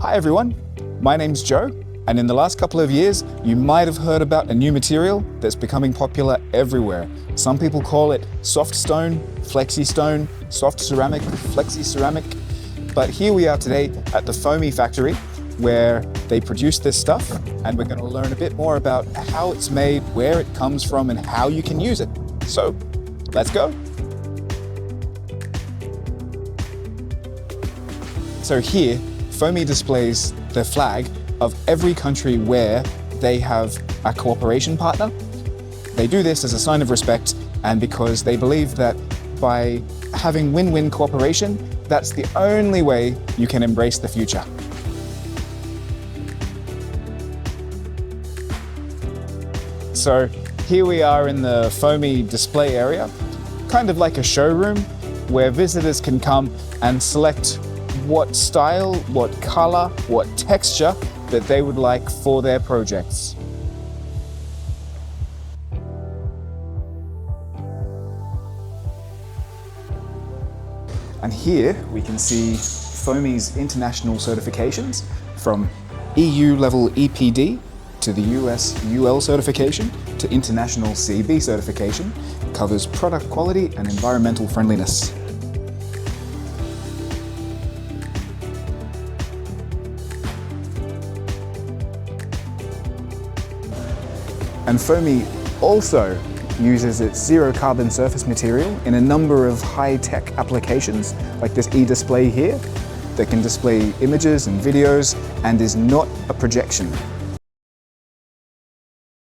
Hi everyone, my name's Joe, and in the last couple of years, you might have heard about a new material that's becoming popular everywhere. Some people call it soft stone, flexi stone, soft ceramic, flexi ceramic. But here we are today at the PHOMI factory, where they produce this stuff, and we're going to learn a bit more about how it's made, where it comes from, and how you can use it. So, let's go. So here, PHOMI displays the flag of every country where they have a cooperation partner. They do this as a sign of respect, and because they believe that by having win-win cooperation, that's the only way you can embrace the future. So here we are in the PHOMI display area, kind of like a showroom where visitors can come and select what style, what color, what texture that they would like for their projects. And here we can see PHOMI's international certifications, from EU level EPD to the US UL certification to international CB certification. It covers product quality and environmental friendliness. And PHOMI also uses its zero carbon surface material in a number of high-tech applications, like this e-display here, that can display images and videos and is not a projection.